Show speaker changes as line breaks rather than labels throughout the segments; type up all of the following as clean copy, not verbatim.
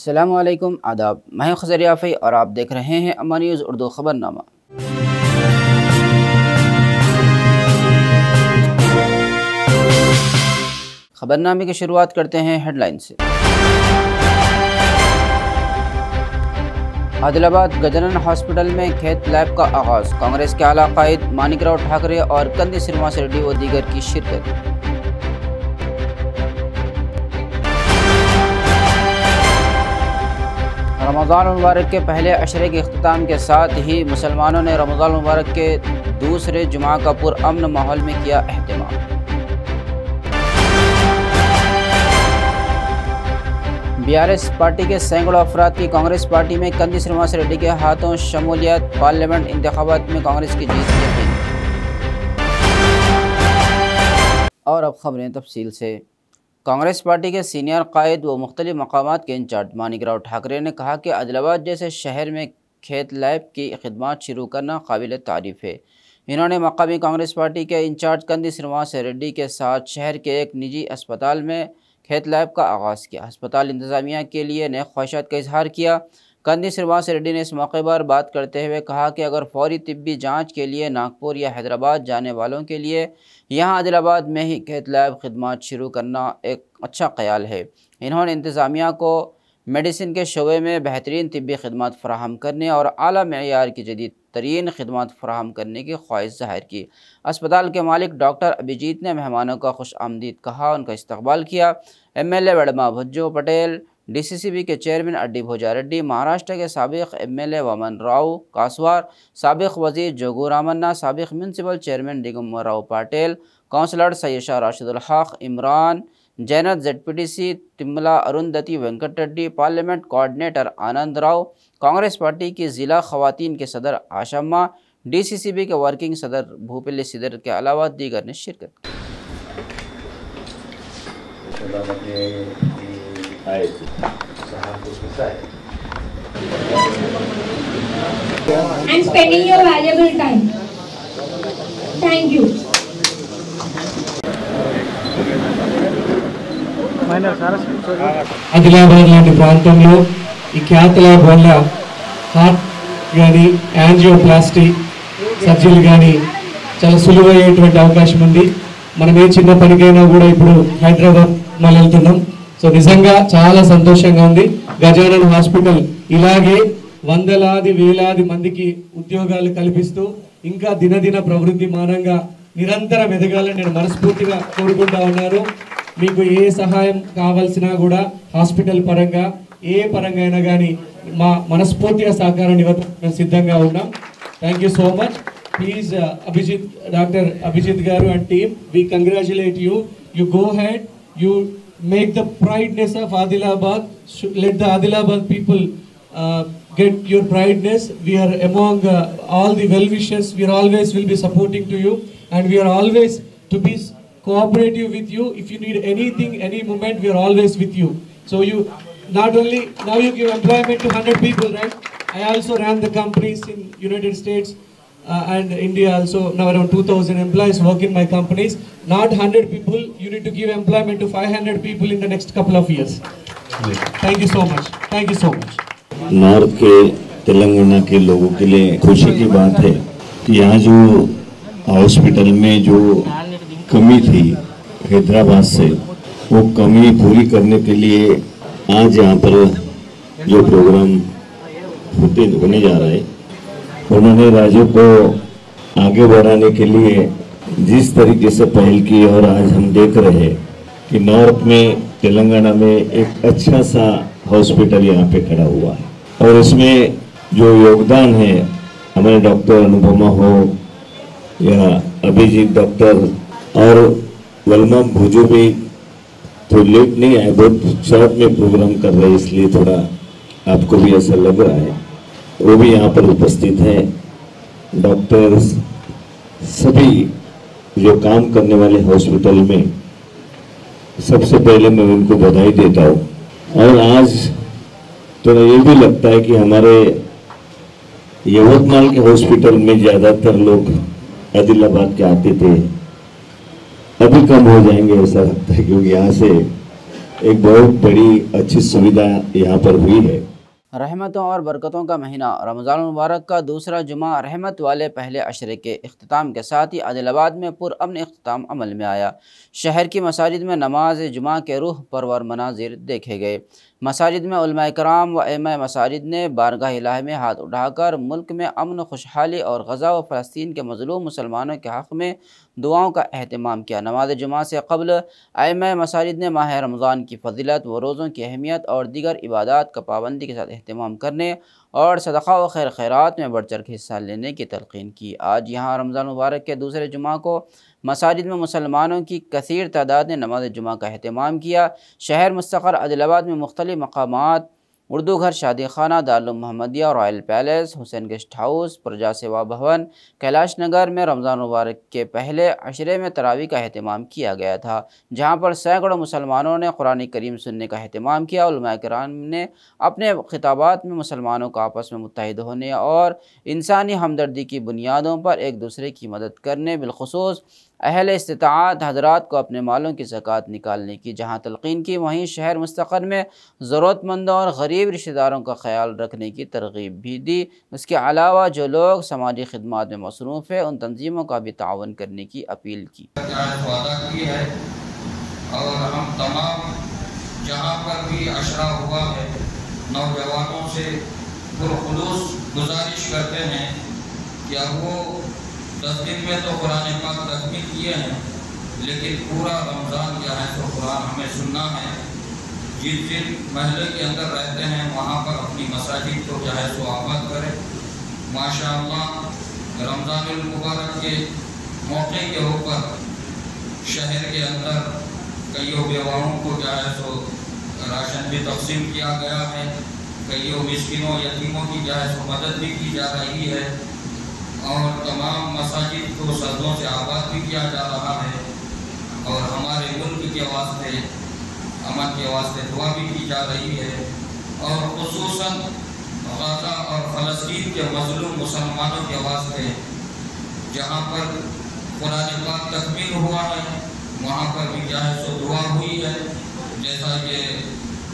अस्सलामु अलैकुम, आदाब। मैं खज़र याफ़ी और आप देख रहे हैं अम्मा न्यूज़ उर्दू ख़बरनामा। ख़बरनामे की शुरुआत करते हैं हेडलाइन से। आदिलाबाद गजानन हॉस्पिटल में खेत लैब का आगाज़। कांग्रेस के आला कायद मानिकराव ठाकरे और कंदी श्रीनिवास रेड्डी व दीगर की शिरकत। रमज़ान मुबारक के पहले अशरे के इख्तिताम के साथ ही मुसलमानों ने रमज़ान मुबारक के दूसरे जुमा का पुरअमन माहौल में किया एहतमाम। बीआरएस पार्टी के सैकड़ों अफराद की कांग्रेस पार्टी में कंदी श्रीनिवास रेड्डी के हाथों शमूलियत। पार्लियामेंट इंतखाबात में कांग्रेस की जीत यकीन। और अब खबरें तफसील से। कांग्रेस पार्टी के सीनियर कायद व मुख्तलिफ मकामात के इंचार्ज मानिकराव ठाकरे ने कहा कि आदिलाबाद जैसे शहर में खेत लैब की खिदमत शुरू करना काबिल तारीफ़ है। इन्होंने मकामी कांग्रेस पार्टी के इंचार्ज कंदी श्रीनिवास रेड्डी के साथ शहर के एक निजी अस्पताल में खेत लैब का आगाज़ किया। अस्पताल इंतज़ामिया के लिए नए ख्वाहिशात का इजहार किया। कंदी श्रीनिवास रेड्डी ने इस मौके पर बात करते हुए कहा कि अगर फौरी तिब्बी जांच के लिए नागपुर या हैदराबाद जाने वालों के लिए यहाँ आदिलाबाद में ही खेत लैब खिदमत शुरू करना एक अच्छा ख्याल है। इन्होंने इंतज़ामिया को मेडिसिन के शोबे में बेहतरीन तिब्बी खिदमत फ़राहम करने और आला मेयार की जदीद तरीन खिदमत फ़राहम करने की ख्वाहिश ज़ाहिर की। अस्पताल के मालिक डॉक्टर अभिजीत ने मेहमानों का खुश आमदीद कहा, उनका इस्तकबाल किया। MLA वडमा भज्जो पटेल, DCCB के चेयरमैन अड्डी भोजा रेड्डी, महाराष्ट्र के साबिक़ MLA वामन राव कासवार, साबिक़ वज़ीर जोगू रामन्ना, साबिक़ municipal chairman Digambar Rao Patil, councillor Saiyasha Rashidul Haq, Imran Zainat, ZPTC Timmala Arundhati Venkat Reddy, parliament coordinator Anand Rao, Congress party की ज़िला ख़वातीन के सदर आशम्मा, DCCB के वर्किंग सदर भूपिल्ली सिदर के अलावा दीगर ने शिरकत की।
And spending your valuable time. Thank you.
Adilabad లాంటి ప్రాంతంలో ఈ ఖ్యాత ల్యాబ్ వల్ల హార్ట్ కానీ యాంజియోప్లాస్టీ సర్జరీలు కానీ చాలా సులువయ్యేటువంటి అవకాశం ఉంది. మనం ఏ చిన్న పనికైనా కూడా ఇప్పుడు హైదరాబాద్ మనం వెళ్తున్నాం. సో నిజంగా చాలా సంతోషంగా ఉంది. గజానన్ హాస్పిటల్ ఇలాగే వందలాది వేలాది మందికి ఉద్యోగాలు కల్పిస్తూ ఇంకా దినదిన ప్రవృద్ధిమానంగా నిరంతరం ఎదగాలని నేను మనస్ఫూర్తిగా కోరుకుంటా ఉన్నాను. మీకు ఏ సహాయం కావాల్సినా కూడా హాస్పిటల్ పరంగా ఏ పరంగా అయినా కానీ మా మనస్ఫూర్తిగా సహకారాన్ని ఇవ్వడానికి సిద్ధంగా ఉన్నాం. Thank you so much. Please Abhijit, doctor Abhijit గారు and team, we congratulate you. You go ahead, you make the prideness of Adilabad. Let the Adilabad people get your prideness. We are among all the well-wishers. We are always will be supporting to you, and we are always to be cooperative with you. If you need anything, any moment, we are always with you. So you not only now you give employment to 100 people, right? I also ran the companies in United States and India also. Now around 2000 employees work in my companies. Not 100 people. You need to give employment to 500 people in the next couple of years. Thank you so much. Thank you so much.
North के तेलंगाना के लोगों के लिए खुशी की बात है कि यहाँ जो हॉस्पिटल में जो कमी थी हैदराबाद से, वो कमी पूरी करने के लिए आज यहाँ पर जो प्रोग्राम होने जा रहा है, उन्होंने राज्यों को आगे बढ़ाने के लिए जिस तरीके से पहल की, और आज हम देख रहे हैं कि नॉर्थ में तेलंगाना में एक अच्छा सा हॉस्पिटल यहाँ पे खड़ा हुआ है। और इसमें जो योगदान है हमारे डॉक्टर अनुपमा हो या अभिजीत डॉक्टर और वलमा भुजू भी तो लेट नहीं आए, बहुत शॉर्ट में प्रोग्राम कर रहे हैं, इसलिए थोड़ा आपको भी ऐसा लग रहा है। वो भी यहाँ पर उपस्थित हैं। डॉक्टर्स सभी जो काम करने वाले हॉस्पिटल में, सबसे पहले मैं उनको बधाई देता हूँ। और आज तो ये भी लगता है कि हमारे यवतमाल के हॉस्पिटल में ज़्यादातर लोग आदिलाबाद के आते थे, अभी कम हो जाएंगे ऐसा लगता है, क्योंकि यहाँ से एक बहुत बड़ी अच्छी सुविधा यहाँ पर हुई है।
रहमतों और बरकतों का महीना रमज़ान मुबारक का दूसरा जुमा रहमत वाले पहले अशरे के इख्तिताम के साथ ही आदिलाबाद में पुरअमन इख्तिताम अमल में आया। शहर की मसाजिद में नमाज जुमा के रूह परवर मनाजिर देखे गए। मसाजिद में उलमाए कराम व इमाए मसाजिद ने बारगाह इलाही में हाथ उठाकर मुल्क में अमन खुशहाली और गज़ा व फ़लस्तीन के मज़लूम मुसलमानों के हक़ में दुआओं का अहतमाम किया। नमाज जुमा से क़ब्ल इमाए मसाजिद ने माह रमज़ान की फ़जीलत व रोज़ों की अहमियत और दीगर इबादत का पाबंदी के साथ अहतमाम करने और सदक़ा व खैर खैरात में बढ़ चढ़ के हिस्सा लेने की तलक़ीन की। आज यहाँ रमज़ान मुबारक के दूसरे जुमा को मसाजिद में मुसलमानों की कसीर तादाद ने नमाज जुमा का अहतमाम किया। शहर मुस्तक़र आदिलाबाद में मुख्तलिफ़ मकामात उर्दू घर, शादी खाना, Darul Mohammadia, royal palace, Hussain guest house, प्रजा सेवा भवन, कैलाश नगर में रमज़ान मुबारक के पहले अशरे में तरावी का अहतमाम किया गया था, जहाँ पर सैकड़ों मुसलमानों ने कुरान करीम सुनने का अहतमाम किया। उलमाए किराम ने अपने खिताबात में मुसलमानों को आपस में मुत्तहिद होने और इंसानी हमदर्दी की बुनियादों पर एक दूसरे की मदद करने, बिलखुसूस अहल इस्तिताअत हज़रात को अपने मालों की ज़कात निकालने की जहाँ तलक़ीन की, वहीं शहर मुस्तक़र में ज़रूरतमंदों और गरीब रिश्तेदारों का ख्याल रखने की तरग़ीब भी दी। इसके अलावा जो लोग समाजी खिदमात में मसरूफ़ है उन तंजीमों का भी तावन करने की अपील की।
वादा की है और हम तमाम जहाँ पर भी अशरा हुआ है नौजवानों से पुरखुलूस गुजारिश करते हैं कि अब वो 10 दिन में तो कुरान पाक तकमील किए हैं, लेकिन पूरा रमज़ान जो है तो कुरान हमें सुनना है। जिन महल्ले के अंदर रहते हैं वहाँ पर अपनी मसाजिद को जो है सो आबाद करें। माशाअल्लाह रमज़ानुल मुबारक के मौके के ऊपर शहर के अंदर कईयों बेवाओं को जो है सो राशन भी तकसीम किया गया है, कईयों मिस्किनों यतीमों की जो है सो मदद भी की जा रही है और तमाम मसाजिद को सदों से आबाद भी किया जा रहा है और हमारे मुल्क के वास्ते अमन के वास्ते दुआ भी की जा रही है और खुसूसन गज़ा और फ़लस्तीन के मज़लूम मुसलमानों के वास्ते जहाँ पर कुरान पाक तकमील हुआ है वहाँ पर भी जो है सो दुआ हुई है। जैसा कि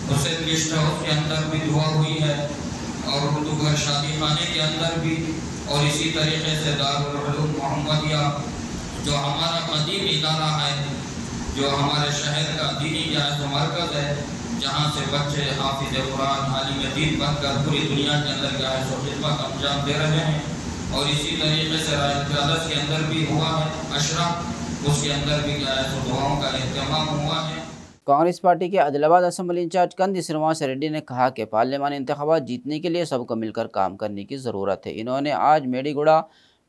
हुसैन गेस्ट हाउस के अंदर भी दुआ हुई है और उर्दू घर, शादी खाने के अंदर भी, और इसी तरीके से दारुल मोहम्मदिया जो हमारा कदीम इदारा है, जो हमारे शहर का दीनी जो मरकज़ है, जहाँ से बच्चे हाफिज़ कुरान, आलिम दीन बनकर पूरी दुनिया के अंदर जो है सो खिदमत अंजाम दे रहे हैं। और इसी तरीके से रॉयल पैलेस के अंदर भी हुआ है अशरा, उसके अंदर भी जो है सो दुआओं का अहतमाम हुआ है।
कांग्रेस पार्टी के आदिलाबाद असम्बली इंचार्ज कंदी श्रीनिवास रेड्डी ने कहा कि पार्लियामानी इंतखाबात जीतने के लिए सबको मिलकर काम करने की ज़रूरत है। इन्होंने आज मेडीगुड़ा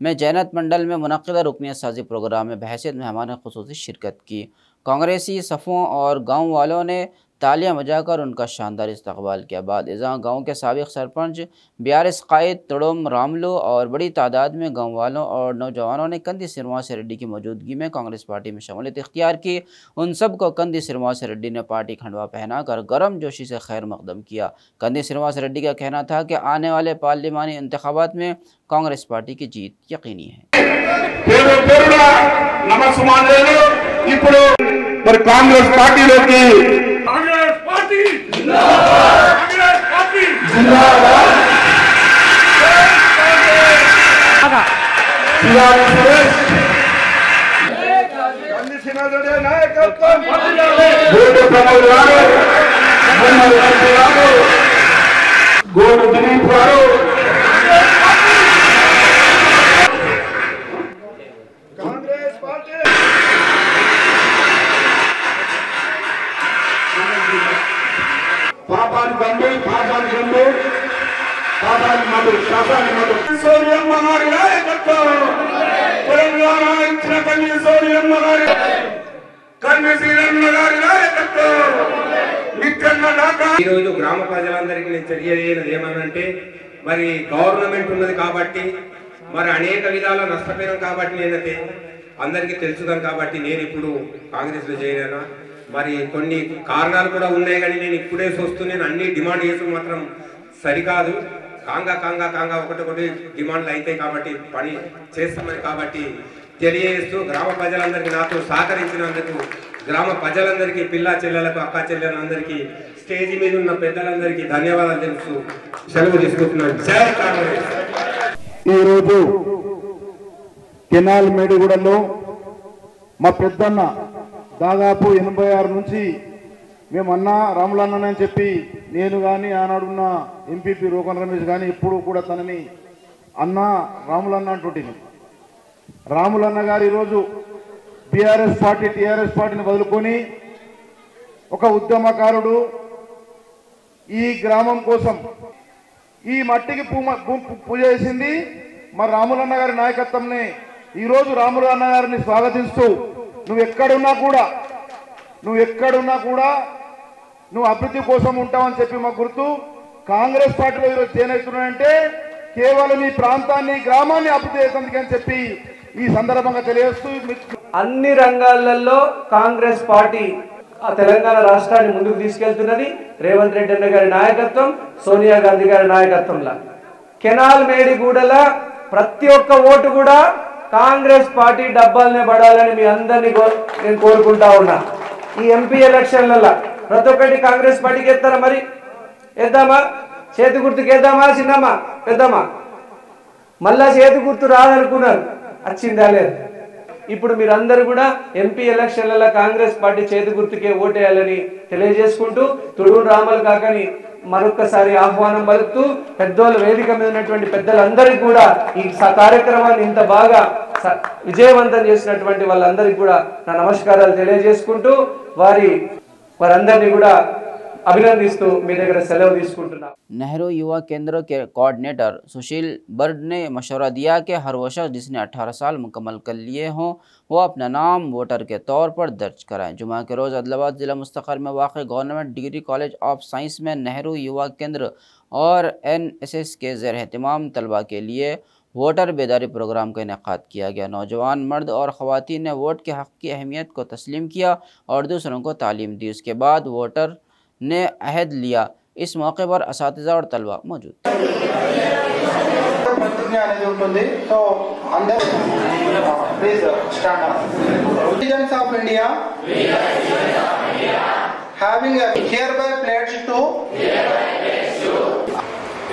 में जैनत मंडल में मुनक़्क़िदा रुकनियत साजी प्रोग्राम में बहैसियत मेहमान ख़ुसूसी शिरकत की। कांग्रेसी सफ़ों और गाँव वालों ने तालियां बजाकर उनका शानदार इस्तकबाल किया। बाद इज़ा गाँव के साबिक़ सरपंच BRS कायद तड़ुम रामलू और बड़ी तादाद में गाँव वालों और नौजवानों ने कंदी श्रीनिवास रेड्डी की मौजूदगी में कांग्रेस पार्टी में शमूलियत इख्तियार की। उन सब को कंदी श्रीनिवास रेड्डी ने पार्टी खंडवा पहनाकर गर्म जोशी से खैर मकदम किया। कंदी श्रीनिवास रेड्डी का कहना था कि आने वाले पार्लियामानी इंतखाबात में कांग्रेस पार्टी की जीत यकीनी है।
कांग्रेस पार्टी ఈరోజు గ్రామ ప్రజలందరికీ నేను తెలియజేయనిది ఏమనంటే మరి గవర్నమెంట్ ఉన్నది కాబట్టి మరి అనేక విధాల నష్టపోయాం కాబట్టి నేనైతే అందరికీ తెలుసుదాను కాబట్టి నేను ఇప్పుడు కాంగ్రెస్ లో చేరినా మరి కొన్ని కారణాలు కూడా ఉన్నాయి కానీ నేను ఇప్పుడే చూస్తూ నేను అన్ని డిమాండ్ చేస్తూ మాత్రం సరికాదు కాంగా ఒకటి డిమాండ్లు అవుతాయి కాబట్టి పని చేస్తామని కాబట్టి తెలియజేస్తూ గ్రామ ప్రజలందరికీ నాతో సహకరించినందుకు గ్రామ ప్రజలందరికీ, పిల్ల చెల్లెలకు, అక్క చెల్లెలందరికీ, స్టేజ్ మీద ఉన్న పెద్దలందరికీ ధన్యవాదాలు తెలుస్తూ సెలవు తీసుకుంటున్నాను. జై కాంగ్రెస్.
ఈరోజు కెనాల్ మేడిగూడలో మా పెద్దన్న దాదాపు 86 నుంచి మేము రాములన్నని చెప్పి నేను కానీ ఆనాడున్న ఎంపీపీ రోకన్ రమేష్ కానీ ఎప్పుడు కూడా తనని రాములన్న అంటుంటుంది. రాములన్న గారు ఈరోజు టీఆర్ఎస్ పార్టీని వదులుకొని ఒక ఉద్యమకారుడు, ఈ గ్రామం కోసం ఈ మట్టికి పూజ చేసింది మరి రాములన్న గారి నాయకత్వంనే. ఈరోజు రాములన్న గారిని స్వాగతిస్తూ నువ్వు ఎక్కడున్నా కూడా నువ్వు అభివృద్ధి కోసం ఉంటావని చెప్పి మాకు గుర్తు. కాంగ్రెస్ పార్టీలో ఈరోజు చేనేస్తున్నాడంటే కేవలం ఈ ప్రాంతాన్ని, గ్రామాన్ని అభివృద్ధి చేసేందుకు అని చెప్పి ఈ సందర్భంగా తెలియజేస్తూ,
అన్ని రంగాలలో కాంగ్రెస్ పార్టీ తెలంగాణ రాష్ట్రాన్ని ముందుకు తీసుకెళ్తున్నది. రేవంత్ రెడ్డి అన్న గారి నాయకత్వం, సోనియా గాంధీ గారి నాయకత్వంలో కెనాల్ మేడిగూడల ప్రతి ఒక్క ఓటు కూడా కాంగ్రెస్ పార్టీ డబ్బాలనే పడాలని మీ అందరినీ నేను కోరుకుంటా ఉన్నా. ఈ ఎంపీ ఎలక్షన్లలో ప్రతి ఒక్కటి కాంగ్రెస్ పార్టీకి ఎత్తారా? మరి వేద్దామా? చేతి గుర్తుకి వేద్దామా? చిన్నమ్మా పెద్దమ్మా? మళ్ళా చేతి గుర్తు రాదనుకున్నారు, వచ్చిందా లేదు? ఇప్పుడు మీరందరూ కూడా ఎంపీ ఎలక్షన్లలో కాంగ్రెస్ పార్టీ చేతి గుర్తుకే ఓటేయాలని తెలియజేసుకుంటూ, తుడూరు రామల్ కాకని మరొక్కసారి ఆహ్వానం పలుకుతూ, పెద్దోళ్ళ వేదిక మీద ఉన్నటువంటి పెద్దలందరికీ కూడా ఈ కార్యక్రమాన్ని ఇంత బాగా విజయవంతం చేసినటువంటి వాళ్ళందరికీ కూడా నా నమస్కారాలు తెలియజేసుకుంటూ వారందరినీ కూడా अभिनंदिस्तू मी దగ్గర సెలవు తీసుకుంటున్నా।
नेहरू युवा केंद्र के कोऑर्डिनेटर सुशील बर्ड ने मशवरा दिया कि हर वो शख्स जिसने 18 साल मुकम्मल कर लिए हों वो अपना नाम वोटर के तौर पर दर्ज कराएं। जुमा के रोज़ आदिलाबाद ज़िला मुस्तक़र में वाक़ government degree college of science में नेहरू युवा केंद्र और NSS के ज़ेर एहतमाम तलबा के लिए वोटर बेदारी प्रोग्राम का इनेकाद किया गया। नौजवान मर्द और ख़वातीन ने वोट के हक़ की अहमियत को तस्लीम किया और दूसरों को तालीम दी। उसके बाद वोटर ने अहद लिया। इस मौके पर असातिज़ा और तलबा मौजूद।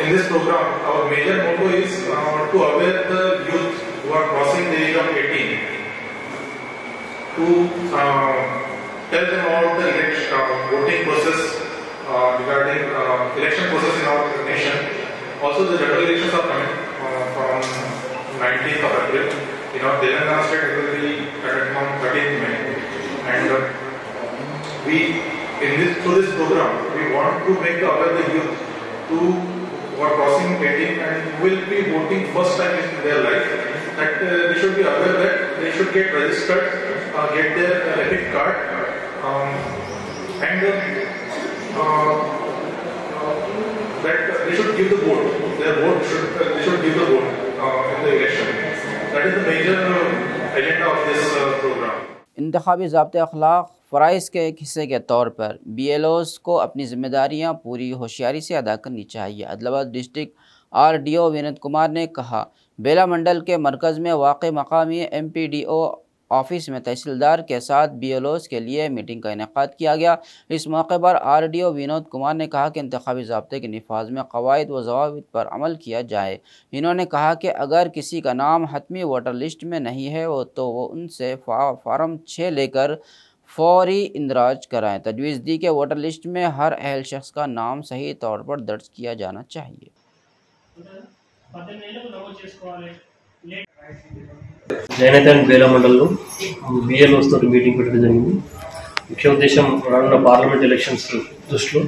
In this program, our major motto is to aware the youth who are crossing the age of 18 to tell them about the voting process regarding election process in our nation. Also, the general elections are coming from 19th of April. In our Telangana state, it will be on 13th May. And through this program, we want to make aware the youth who are crossing 18 and will be voting first time in their life, that they should be aware that they should get registered, get their epic card, and that they should give the vote. Their vote they should give the vote in the election. That is the major agenda of this program.
इंतखाबी ज़ाब्ते अखलाक फ़राइज़ के एक हिस्से के तौर पर BLOs को अपनी ज़िम्मेदारियाँ पूरी होशियारी से अदा करनी चाहिए। आदिलाबाद डिस्ट्रिक्ट RDO विनोद कुमार ने कहा। बेला मंडल के मरकज़ में वाक़ मकामी MPDO ऑफिस में तहसीलदार के साथ BLOs के लिए मीटिंग का इनेकाद किया गया। इस मौके पर RDO विनोद कुमार ने कहा कि इंतखाबी ज़ाब्ते के निफाज में क़वाइद व ज़वाबित पर अमल किया जाए। इन्होंने कहा कि अगर किसी का नाम हतमी वोटर लिस्ट में नहीं है तो वो उनसे फार्म 6 लेकर फौरी इंदराज कराएं। तजवीज़ दी कि वोटर लिस्ट में हर अहल शख्स का नाम सही तौर पर दर्ज किया जाना चाहिए।
జైనతన్ బేలా మండలంలో BLOs తోటి మీటింగ్ పెట్టడం జరిగింది. ముఖ్య ఉద్దేశం రానున్న పార్లమెంట్ ఎలక్షన్స్ దృష్టిలో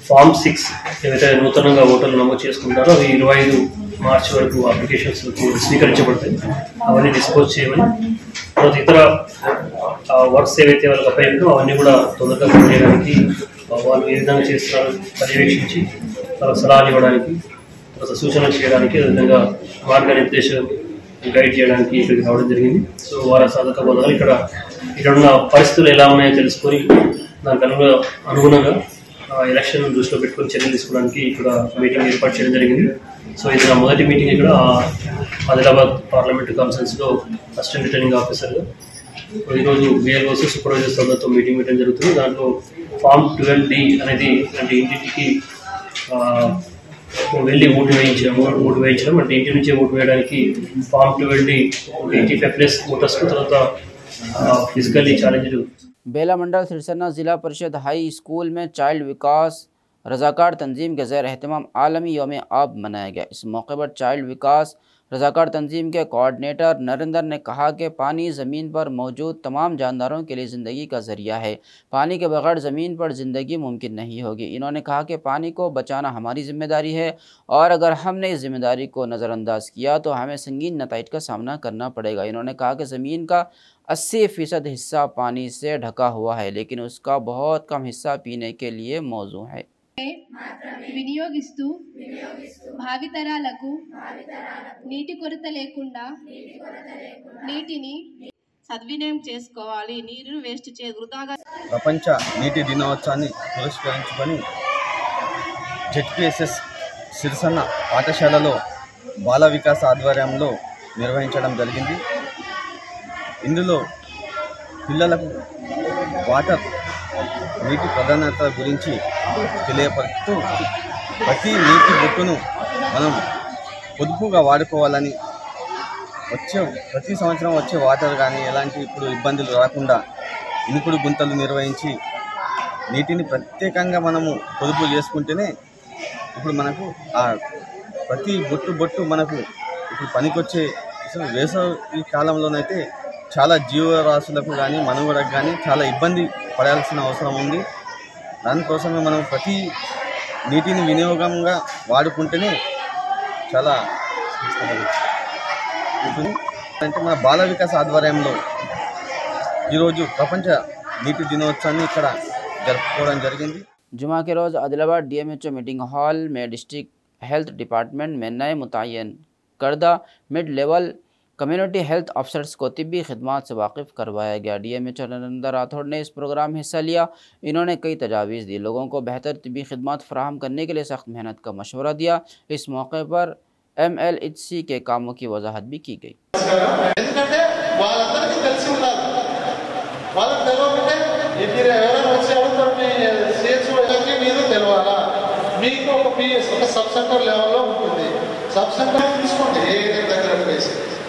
ఫామ్ 6 ఏదైతే నూతనంగా ఓటర్లు నమోదు చేసుకుంటారో అవి 25 మార్చి వరకు అప్లికేషన్స్ స్వీకరించబడతాయి. అవన్నీ డిస్పోజ్ చేయమని, తర్వాత ఇతర వర్క్స్ ఏవైతే వాళ్ళకి అప్పయ్యారో అవన్నీ కూడా తొందరగా పూర్తి చేయడానికి, వాళ్ళు ఏ విధంగా చేస్తున్నారో పర్యవేక్షించి వాళ్ళకి సలహాలు ఇవ్వడానికి, తర్వాత సూచనలు చేయడానికి, అదేవిధంగా మార్గనిర్దేశం గైడ్ చేయడానికి ఇక్కడికి రావడం జరిగింది. సో వారి సాధక బోధనలు ఇక్కడ ఉన్న పరిస్థితులు ఎలా ఉన్నాయో తెలుసుకొని దానికి అనుగుణంగా ఎలక్షన్ దృష్టిలో పెట్టుకొని చర్యలు తీసుకోవడానికి ఇక్కడ మీటింగ్ ఏర్పాటు చేయడం జరిగింది. సో ఇది నా మొదటి మీటింగ్ ఇక్కడ ఆదిలాబాద్ పార్లమెంటు కాన్ఫరెన్స్లో అసిస్టెంట్ రిటర్నింగ్ ఆఫీసర్గా. ఈరోజు బిఎల్ఓస్ సూపర్వైజర్స్ అందరితో మీటింగ్ పెట్టడం జరుగుతుంది. దాంట్లో ఫామ్ 12D అనేది అంటే ఇంటింటికి వెళ్ళి ఓటు వేయించడం అంటే ఇంటి నుంచే ఓటు వేయడానికి ఫామ్ 12D 85+ ఓటర్స్కు తర్వాత फिजिकली चैलेंज्ड।
बेला मंडल सिरसन्ना ज़िला परिषद हाई स्कूल में चाइल्ड विकास रज़ाकार तंजीम के ज़ेर एहतमाम आलमी यौम आब मनाया गया। इस मौके पर चाइल्ड विकास रज़ाकार तंजीम के कोऑर्डिनेटर नरेंद्र ने कहा कि पानी ज़मीन पर मौजूद तमाम जानदारों के लिए ज़िंदगी का ज़रिया है। पानी के बगैर ज़मीन पर ज़िंदगी मुमकिन नहीं होगी। इन्होंने कहा कि पानी को बचाना हमारी ज़िम्मेदारी है और अगर हमने इस ज़िम्मेदारी को नज़रअंदाज किया तो हमें संगीन नताइज का सामना करना पड़ेगा। इन्होंने कहा कि ज़मीन का 80% हिस्सा पानी से ढका हुआ है, लेकिन उसका बहुत कम हिस्सा पीने के लिए मौजू है।
వినియోగిస్తూ భావితరాలకు నీటి కొరత లేకుండా నీటిని సద్వినియోగం చేసుకోవాలి. నీరును వేస్ట్ వృధాగా.
ప్రపంచ నీటి దినోత్సవాన్ని పురస్కరించుకొని జెడ్పీఎస్ఎస్ సిరిసన్న పాఠశాలలో బాల వికాస్ ఆధ్వర్యంలో నిర్వహించడం జరిగింది. ఇందులో పిల్లలకు వాటర్ నీటి ప్రాధాన్యత గురించి తెలియపరుస్తూ ప్రతి నీటి బొట్టును మనం పొదుపుగా వాడుకోవాలని, ప్రతి సంవత్సరం వచ్చే వాటర్ కానీ ఎలాంటి ఇప్పుడు ఇబ్బందులు రాకుండా ఇనుకుడు గుంతలు నిర్వహించి నీటిని ప్రత్యేకంగా మనము పొదుపు చేసుకుంటేనే ఇప్పుడు మనకు ఆ ప్రతి బొట్టు మనకు ఇప్పుడు పనికొచ్చే. వేసవి కాలంలోనైతే చాలా జీవరాశులకు కానీ మనుగడకు కానీ చాలా ఇబ్బంది పడాల్సిన అవసరం ఉంది. దానికోసమే మనం ప్రతి నీటిని వినియోగంగా వాడుకుంటేనే చాలా ఉంటుంది. అంటే మన బాల వికాస్ ఆధ్వర్యంలో ఈరోజు ప్రపంచ నీటి దినోత్సవాన్ని ఇక్కడ జరుపుకోవడం జరిగింది.
जुमा के रोज़ आदिलाबाद DMHO मीटिंग हॉल में डिस्ट्रिक्ट हेल्थ डिपार्टमेंट में नए मुतय्यन करदा mid level community health officers को तिब्बी खिदमात से वाकिफ़ करवाया गया। DMHO नरेंद्र राठौड़ ने इस प्रोग्राम में हिस्सा लिया। इन्होंने कई तजावीज़ दी, लोगों को बेहतर तिब्बी खिदमात फराहम करने के लिए सख्त मेहनत का मशवरा दिया। इस मौके पर MLHC के कामों की वजाहत भी की गई।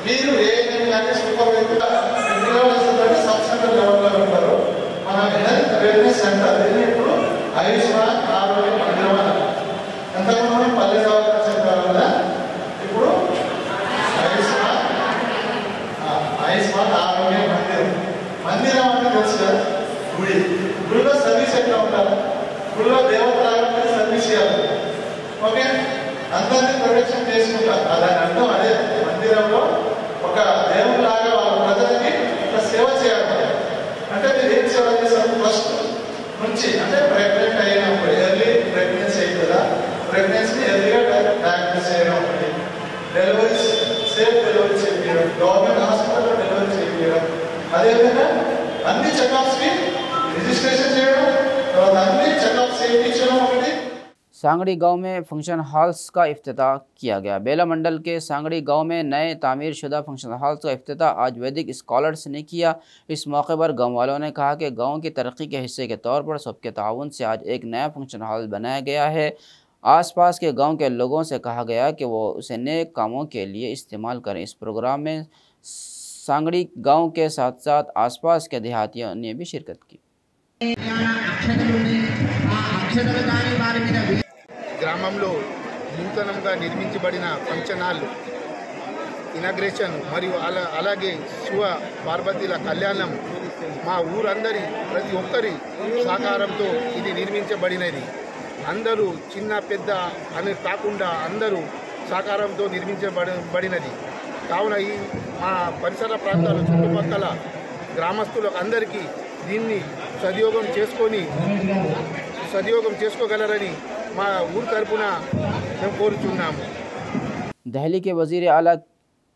మీరు ఏఎన్ఎం కానీ సూపర్వైజర్ సబ్ సెంటర్ లెవెల్లో ఉంటారు. మన హెల్త్ వెల్నెస్ సెంటర్ ఇది ఇప్పుడు ఆయుష్మాన్ ఆరోగ్య మందిరం అన్నారు. ఎంతమంది పల్లె దవాఖాన సెంటర్ కదా, ఇప్పుడు ఆయుష్మాన్ ఆరోగ్య మందిరం అంటే తెలుసు కదా. గుడిలో సర్వీస్ ఎట్లా ఉంటారు, గుడిలో దేవతలాగా సర్వీస్ చేయాలి. ఓకే, అందరినీ ప్రొటెక్షన్ చేసుకుంటారు. దాని అర్థం అదే, మందిరంలో ఒక దేవులాగా వాళ్ళ ప్రజలకి సేవ చేయాలి. అంటే మీరు ఏం సేవ చేస్తారు? ఫస్ట్ నుంచి అంటే ప్రెగ్నెంట్ అయినప్పుడు ఎర్లీ ప్రెగ్నెన్సీ అవుతుందా, ప్రెగ్నెన్సీ ఎర్లీగా డయాగ్నోస్ చేయడం ఒకటి, డెలివరీ సేఫ్ డెలివరీ చేయడం, గవర్నమెంట్ హాస్పిటల్లో డెలివరీ చేయడం, అదేవిధంగా అన్ని చెకప్స్కి రిజిస్ట్రేషన్ చేయడం, తర్వాత అన్ని చెకప్స్ చేయించడం ఒకటి।
सांगड़ी गांव में फंक्शन हॉल्स का इफ्तिताह किया गया। बेला मंडल के सांगड़ी गांव में नए तामीर शुदा फंक्शन हॉल्स का इफ्तिताह आज वैदिक स्कॉलर्स ने किया। इस मौके पर गांव वालों ने कहा कि गांव की तरक्की के हिस्से के तौर पर सबके ताउन से आज एक नया फंक्शन हॉल बनाया गया है। आसपास के गांव के लोगों से कहा गया कि वो उसे नेक कामों के लिए इस्तेमाल करें। इस प्रोग्राम में सांगड़ी गाँव के साथ साथ आसपास के देहातियों ने भी शिरकत की।
గ్రామంలో నూతనంగా నిర్మించబడిన ఫంక్షన్ హాల్ ఇనాగ్రేషన్ మరియు అలాగే శివ పార్వతీల కళ్యాణం మా ఊరందరి ప్రతి ఒక్కరి సహకారంతో ఇది నిర్మించబడినది. అందరూ చిన్న పెద్ద అని కాకుండా అందరూ సహకారంతో నిర్మించబడినది. కావున ఈ మా పరిసర ప్రాంతాల చుట్టుపక్కల గ్రామస్తులకు అందరికీ దీన్ని సద్వినియోగం చేసుకోగలరని दहली के वज़ीर आला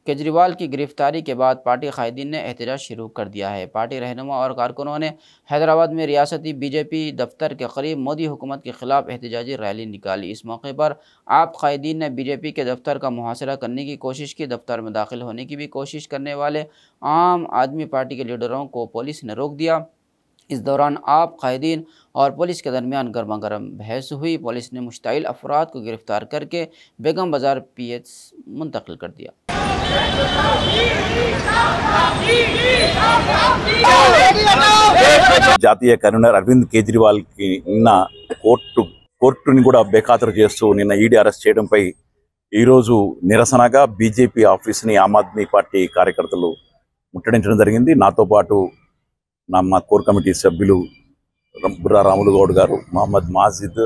केजरीवाल की गिरफ्तारी के बाद पार्टी कायदीन ने एहतजाज शुरू कर दिया है। पार्टी रहनुमा और कारकुनों ने हैदराबाद में रियासती बीजेपी दफ्तर के करीब मोदी हुकूमत के खिलाफ एहतजाजी रैली निकाली। इस मौके पर आप कायदीन ने बीजेपी के दफ्तर का मुहासरा करने की कोशिश की। दफ्तर में दाखिल होने की भी कोशिश करने वाले आम आदमी पार्टी के लीडरों को पुलिस ने रोक दिया। इस दौरान आप कायदीन और पुलिस के दरमियान गर्मा गर्म बहस हुई। पुलिस ने मुश्ताइल अफराद को गिरफ्तार करके बेगम बाजार PH मुंतकिल कर दिया।
జాతీయ కన్వీనర్ అరవింద్ కేజ్రీవాల్ కి నిన్న కోర్టుని కూడా బేఖాతరు చేస్తూ నిన్న ఈడీ అరెస్ట్ చేయడంపై ఈరోజు నిరసనగా బీజేపీ ఆఫీస్ని ఆమ్ ఆద్మీ పార్టీ కార్యకర్తలు ముట్టడించడం జరిగింది. నాతో పాటు మా కోర్ కమిటీ సభ్యులు బుర్రా రాములు గౌడ్ గారు, మహమ్మద్ మాజిద్,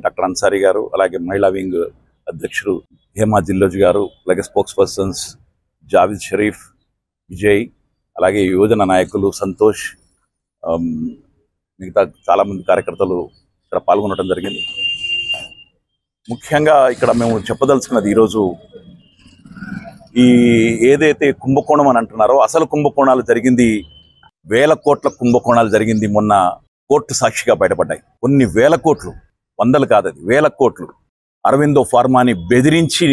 డాక్టర్ అన్సారీ గారు, అలాగే మహిళా వింగ్ అధ్యక్షుడు హేమా జిల్లోజ్ గారు, అలాగే స్పోక్స్ పర్సన్స్ జావేద్ షరీఫ్, విజయ్, అలాగే యువజన నాయకులు సంతోష్, మిగతా చాలామంది కార్యకర్తలు ఇక్కడ పాల్గొనడం జరిగింది. ముఖ్యంగా ఇక్కడ మేము చెప్పదలుచుకున్నది ఈరోజు ఈ ఏదైతే కుంభకోణం అని అంటున్నారో అసలు కుంభకోణాలు జరిగింది, వేల కోట్ల కుంభకోణాలు జరిగింది మొన్న కోర్టు సాక్షిగా బయటపడ్డాయి. కొన్ని వేల కోట్లు, వందలు కాదు, అది వేల కోట్లు అరవిందో ఫార్మాని బెదిరించి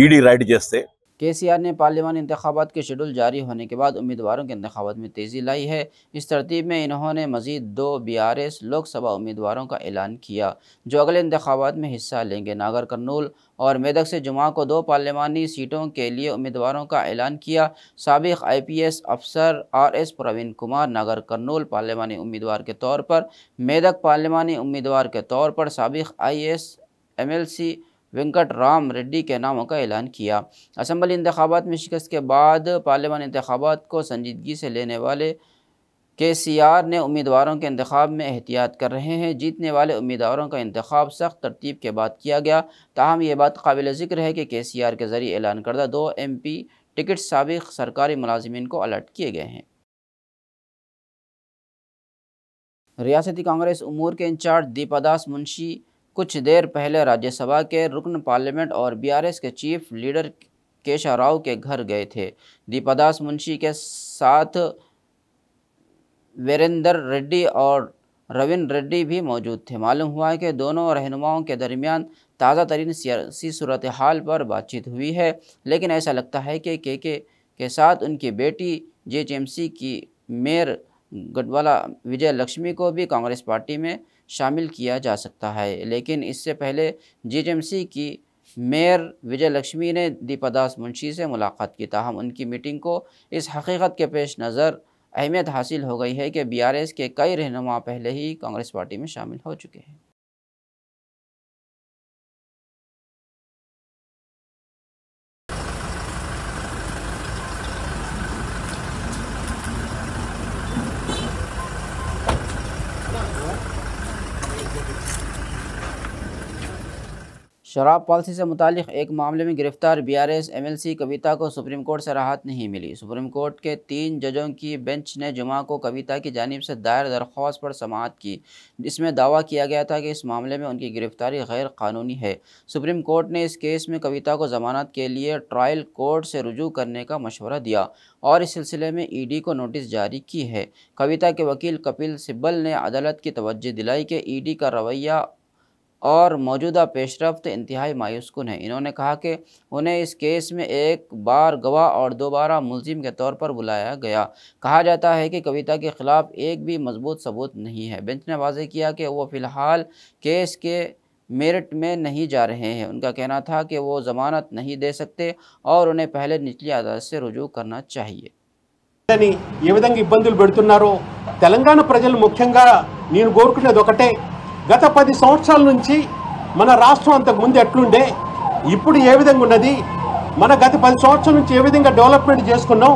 ఈడీ రైడ్ చేస్తే
KCR ने पार्लियामानी इंतखाबात के शेड्यूल जारी होने के बाद उम्मीदवारों के इंतखाबात में तेज़ी लाई है। इस तरतीब में इन्होंने मज़ीद 2 BRS लोकसभा उम्मीदवारों का ऐलान किया जो अगले इंतखाबात में हिस्सा लेंगे। नागर कर्नूल और मेदक से जुमा को 2 पार्लियामानी सीटों के लिए उम्मीदवारों का ऐलान किया। साबिक़ IPS अफसर RS प्रवीण कुमार नागर कर्नूल पार्लियामानी उम्मीदवार के तौर पर, मेदक पार्लियामानी उम्मीदवार के तौर पर साबिक़ IAS MLC वेंकट राम रेड्डी के नामों का ऐलान किया। असम्बली इंतखाबात में शिकस्त के बाद पार्लियामानी इंतखाबात को संजीदगी से लेने वाले KCR ने उम्मीदवारों के इंतखाब में एहतियात कर रहे हैं। जीतने वाले उम्मीदवारों का इंतखाब सख्त तरतीब के बाद किया गया। ताहम ये बात काबिल ज़िक्र है कि KCR के ज़रिए ऐलान करदा 2 MP टिकट साबिक़ सरकारी मुलाजिमीन को अलर्ट किए गए हैं। रियासती कांग्रेस उमूर के इंचार्ज दीपादास मुंशी कुछ देर पहले राज्यसभा के रुकन पार्लियामेंट और BRS के चीफ लीडर केशा राव के घर गए थे। दीपादास मुंशी के साथ वीरेंद्र रेड्डी और रविन रेड्डी भी मौजूद थे। मालूम हुआ है कि दोनों रहनुमाओं के दरमियान ताज़ा तरीन सियासी सूरत हाल पर बातचीत हुई है, लेकिन ऐसा लगता है कि KK के साथ उनकी बेटी JHMC की मेयर गढ़वाला विजय लक्ष्मी को भी कांग्रेस पार्टी में शामिल किया जा सकता है। लेकिन इससे पहले JHMC की मेयर विजय लक्ष्मी ने दीपादास मुंशी से मुलाकात की। ताहम उनकी मीटिंग को इस हकीकत के पेश नज़र अहमियत हासिल हो गई है कि BRS के कई रहनुमा पहले ही कांग्रेस पार्टी में शामिल हो चुके हैं। शराब पॉलिसी से मुतालिक एक मामले में गिरफ्तार BRS MLC कविता को सुप्रीम कोर्ट से राहत नहीं मिली। सुप्रीम कोर्ट के 3 जजों की बेंच ने जुमा को कविता की जानिब से दायर दरख्वास्त पर समाअत की। इसमें दावा किया गया था कि इस मामले में उनकी गिरफ्तारी गैर कानूनी है। सुप्रीम कोर्ट ने इस केस में कविता को ज़मानत के लिए ट्रायल कोर्ट से रुजू करने का मशवरा दिया और इस सिलसिले में ED को नोटिस जारी की है। कविता के वकील कपिल सिब्बल ने अदालत की तवज्जो दिलाई कि ED का रवैया और मौजूदा पेशरफ्त इंतहाई मायूसकुन है। इन्होंने कहा कि उन्हें इस केस में एक बार गवाह और दोबारा मुलजिम के तौर पर बुलाया गया। कहा जाता है कि कविता के ख़िलाफ़ एक भी मजबूत सबूत नहीं है। बेंच ने वाज़ेह किया कि वो फ़िलहाल केस के मेरिट में नहीं जा रहे हैं। उनका कहना था कि वो ज़मानत नहीं दे सकते और उन्हें पहले निचली अदालत से रुजू करना चाहिए।
ఏ విధంగా ఇబ్బందులు పెడుతున్నారో తెలంగాణ ప్రజలు ముఖ్యంగా నేను కోరుకునేది ఒకటే, గత 10 సంవత్సరాల నుంచి మన రాష్ట్రం అంతకు ముందు ఎట్లుండే ఇప్పుడు ఏ విధంగా ఉన్నది, మన గత 10 సంవత్సరాల నుంచి ఏ విధంగా డెవలప్మెంట్ చేసుకున్నాం.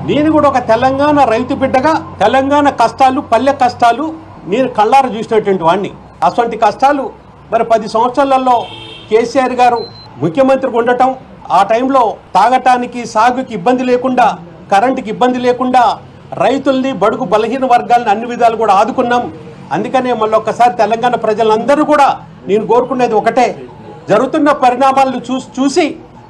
నేను కూడా ఒక తెలంగాణ రైతు బిడ్డగా తెలంగాణ కష్టాలు పల్లె కష్టాలు నేను కళ్ళారా చూసినటువంటి వాడిని. అటువంటి కష్టాలు మరి 10 సంవత్సరాలలో కేసీఆర్ గారు ముఖ్యమంత్రిగా ఉండటం, ఆ టైంలో తాగటానికి సాగుకి ఇబ్బంది లేకుండా కరెంటుకి ఇబ్బంది లేకుండా రైతుల్ని బడుగు బలహీన వర్గాలను అన్ని విధాలు కూడా ఆదుకున్నాం. అందుకనే మళ్ళొక్కసారి తెలంగాణ ప్రజలందరూ కూడా నేను కోరుకునేది ఒకటే, జరుగుతున్న పరిణామాలను చూసి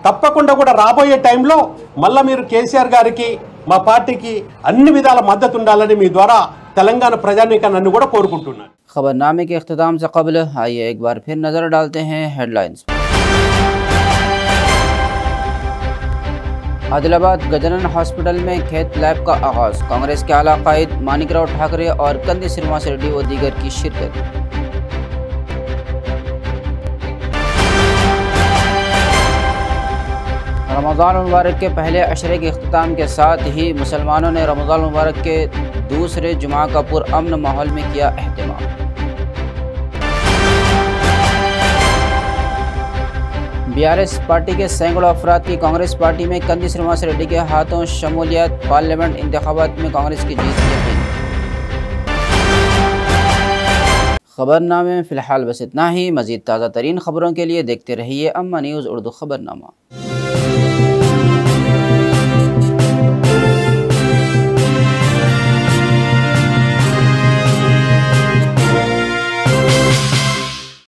తప్పకుండా కూడా రాబోయే టైంలో మళ్ళా మీరు కేసీఆర్ గారికి మా పార్టీకి అన్ని విధాల మద్దతు ఉండాలని మీ ద్వారా తెలంగాణ ప్రజానీకాన్ని నన్ను కూడా కోరుకుంటున్నాను।
खबरनामे के अख्ताम से कबल आइए एक बार फिर नज़र डालते हैं हेडलाइंस। आदिलाबाद गजानन हॉस्पिटल में खेत लैब का आगाज, कांग्रेस के आला कायद मानिकराव ठाकरे और कंदी श्रीनिवास रेड्डी व दीगर की शिरकत। रमज़ान मुबारक के पहले अशरे के अख्ताम के साथ ही मुसलमानों ने रमज़ान मुबारक के दूसरे जुमा का पुरअमन माहौल में किया एहतमाम। बीआरएस पार्टी के सैकड़ों अफराद की कांग्रेस पार्टी में कंदी श्रीनिवास रेड्डी के हाथों शमूलियत, पार्लियामेंट इंतखाबात में कांग्रेस की जीत यकीन। खबरनामे में फ़िलहाल बस इतना ही। मज़ीद ताज़ा तरीन खबरों के लिए देखते रहिए अम्मा न्यूज़ उर्दू खबरनामा।